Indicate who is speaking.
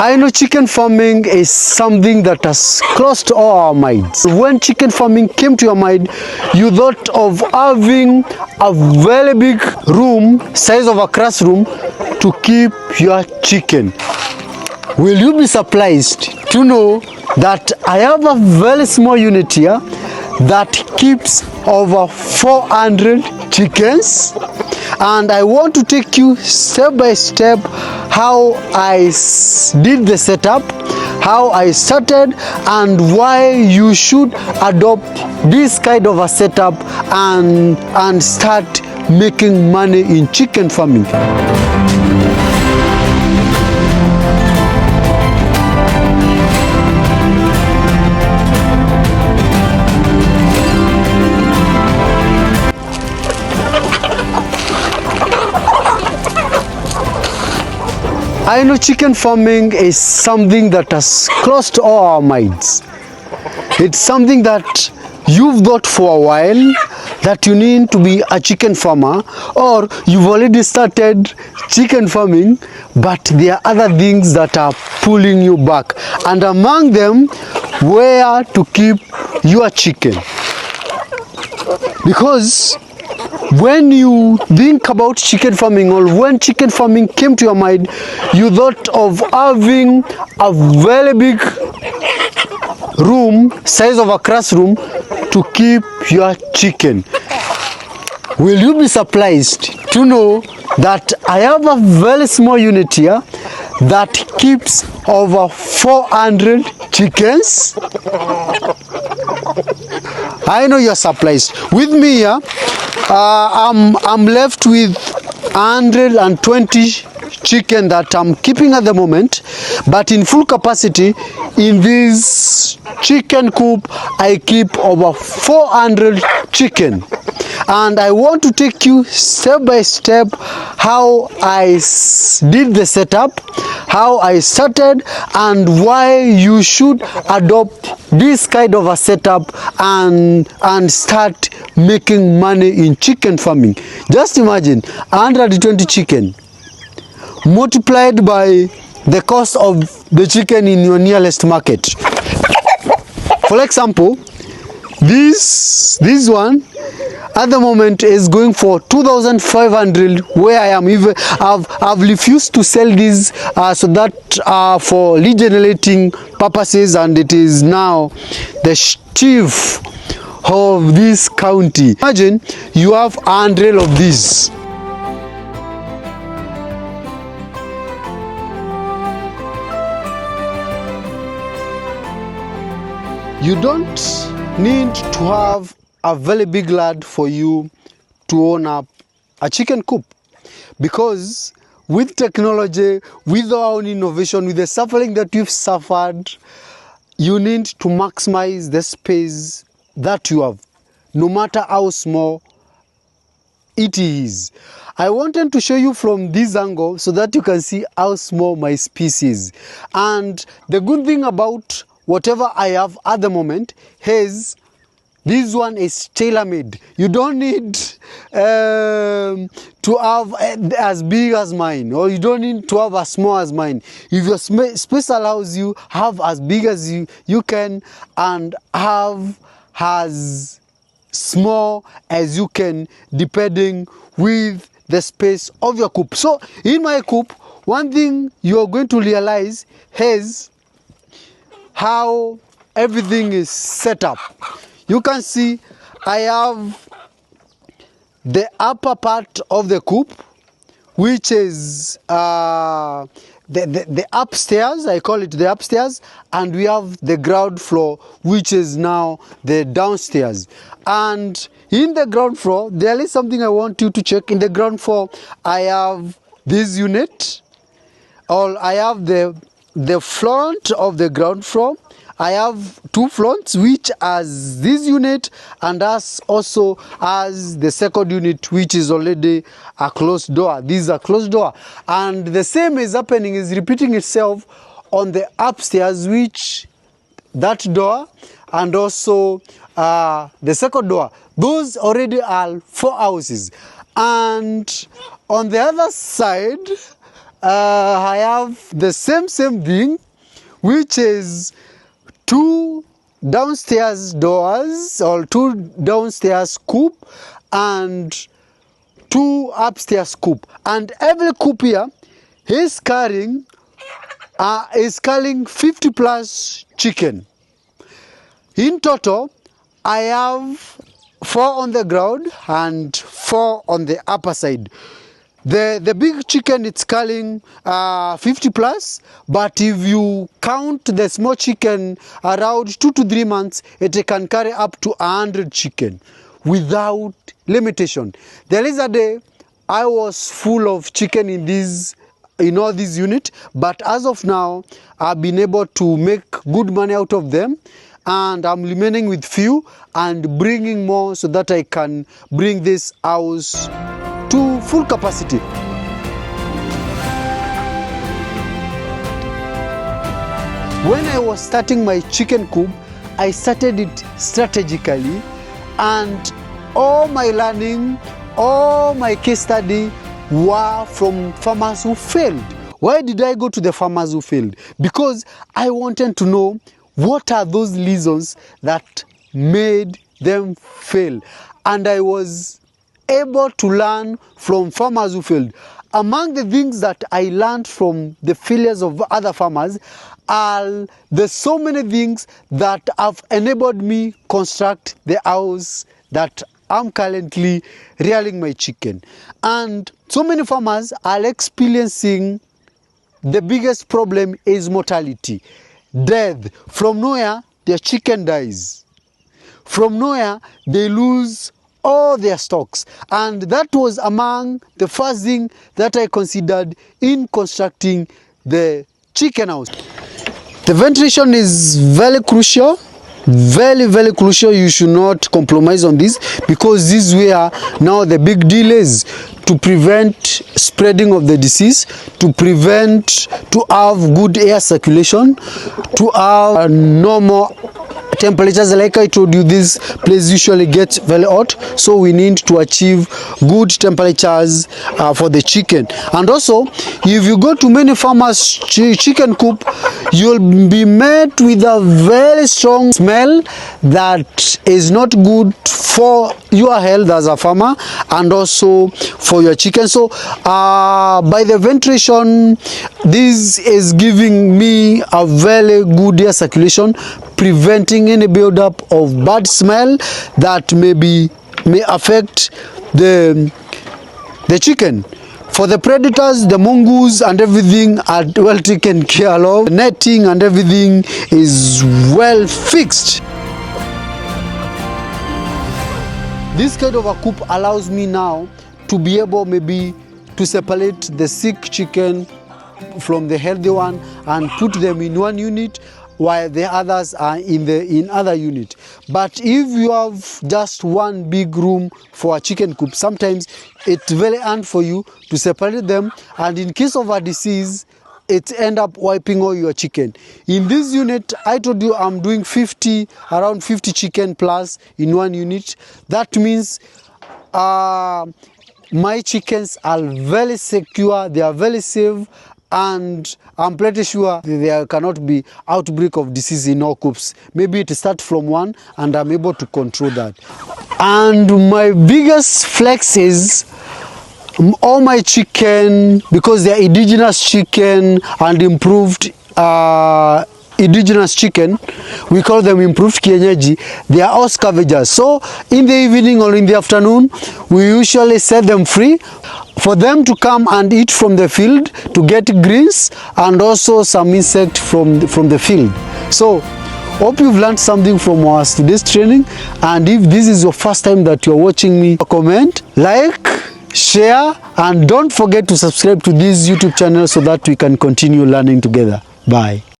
Speaker 1: I know chicken farming is something that has crossed all our minds. When chicken farming came to your mind, you thought of having a very big room, size of a classroom, to keep your chicken. Will you be surprised to know that I have a very small unit here that keeps over 400 chickens, and I want to take you step by step how I did the setup, how I started, and why you should adopt this kind of a setup and start making money in chicken farming. I know chicken farming is something that has crossed all our minds. It's something that you've thought for a while that you need to be a chicken farmer, or you've already started chicken farming, but there are other things that are pulling you back, and among them, where to keep your chicken. Because when you think about chicken farming, or when chicken farming came to your mind, you thought of having a very big room, size of a classroom, to keep your chicken. Will you be surprised to know that I have a very small unit here that keeps over 400 chickens? I know you're surprised. With me here, I'm left with 120 chicken that I'm keeping at the moment, but in full capacity in this chicken coop I keep over 400 chicken, and I want to take you step by step how I did the setup, how I started, and why you should adopt this kind of a setup and start making money in chicken farming. Just imagine 120 chicken multiplied by the cost of the chicken in your nearest market. For example, this one at the moment is going for 2,500, where I am even I've refused to sell this so that for regenerating purposes, and it is now the chief of this county. Imagine you have 100 of these. You don't need to have a very big land for you to own up a chicken coop, because with technology, with our own innovation, with the suffering that we've suffered, you need to maximize the space that you have, no matter how small it is. I wanted to show you from this angle so that you can see how small my space is. And the good thing about whatever I have at the moment is this one is tailor-made. You don't need to have as big as mine, or you don't need to have as small as mine. If your space allows you, have as big as you can, and have as small as you can, depending with the space of your coop. So in my coop, one thing you're going to realize is how everything is set up. You can see I have the upper part of the coop, which is the upstairs. I call it the upstairs, and we have the ground floor, which is now the downstairs. And in the ground floor, there is something I want you to check. In the ground floor, I have this unit, or I have the front of the ground floor. I have two fronts, which as this unit, and as also as the second unit, which is already a closed door. This is a closed door, and the same is happening, is repeating itself on the upstairs, which that door, and also the second door. Those already are 4 houses, and on the other side I have the same thing, which is 2 downstairs doors or 2 downstairs coop and 2 upstairs coop, and every coop here is carrying 50 plus chicken. In total, I have 4 on the ground and 4 on the upper side. The big chicken, it's carrying 50 plus, but if you count the small chicken, around 2 to 3 months, it can carry up to 100 chicken without limitation. There is a day I was full of chicken in all these unit, but as of now, I've been able to make good money out of them, and I'm remaining with few and bringing more so that I can bring this house to full capacity. When I was starting my chicken coop, I started it strategically, and all my learning, all my case study were from farmers who failed. Why did I go to the farmers who failed? Because I wanted to know what are those reasons that made them fail. And I was able to learn from farmers who failed. Among the things that I learned from the failures of other farmers are there's so many things that have enabled me construct the house that I'm currently rearing my chicken. And so many farmers are experiencing the biggest problem is mortality, death. From nowhere, their chicken dies. From nowhere, they lose all their stocks. And that was among the first thing that I considered in constructing the chicken house. The ventilation is very crucial. Very crucial. You should not compromise on this, because this is where now the big deal is to prevent spreading of the disease, to have good air circulation, to have normal temperatures. Like I told you, this place usually gets very hot, so we need to achieve good temperatures for the chicken. And also, if you go to many farmers chicken coop, you'll be met with a very strong smell that is not good for your health as a farmer and also for your chicken. So by the ventilation, this is giving me a very good air circulation, preventing any buildup of bad smell that may affect the chicken. For the predators, the mongoose and everything are well taken care of. The netting and everything is well fixed. This kind of a coop allows me now to be able maybe to separate the sick chicken from the healthy one and put them in one unit, while the others are in other unit. But if you have just one big room for a chicken coop, sometimes it's very hard for you to separate them, and in case of a disease, it end up wiping all your chicken. In this unit, I told you I'm doing around 50 chicken plus in one unit. That means my chickens are very secure, they are very safe, and I'm pretty sure there cannot be outbreak of disease in all coops. Maybe it starts from one, and I'm able to control that. And my biggest flex is all my chicken, because they're indigenous chicken and improved indigenous chicken, we call them improved kienyeji. They are all scavengers. So in the evening or in the afternoon, we usually set them free for them to come and eat from the field to get greens and also some insect from the field. So hope you've learned something from our today's training, and if this is your first time that you're watching me, comment, like, share, and don't forget to subscribe to this YouTube channel so that we can continue learning together. Bye.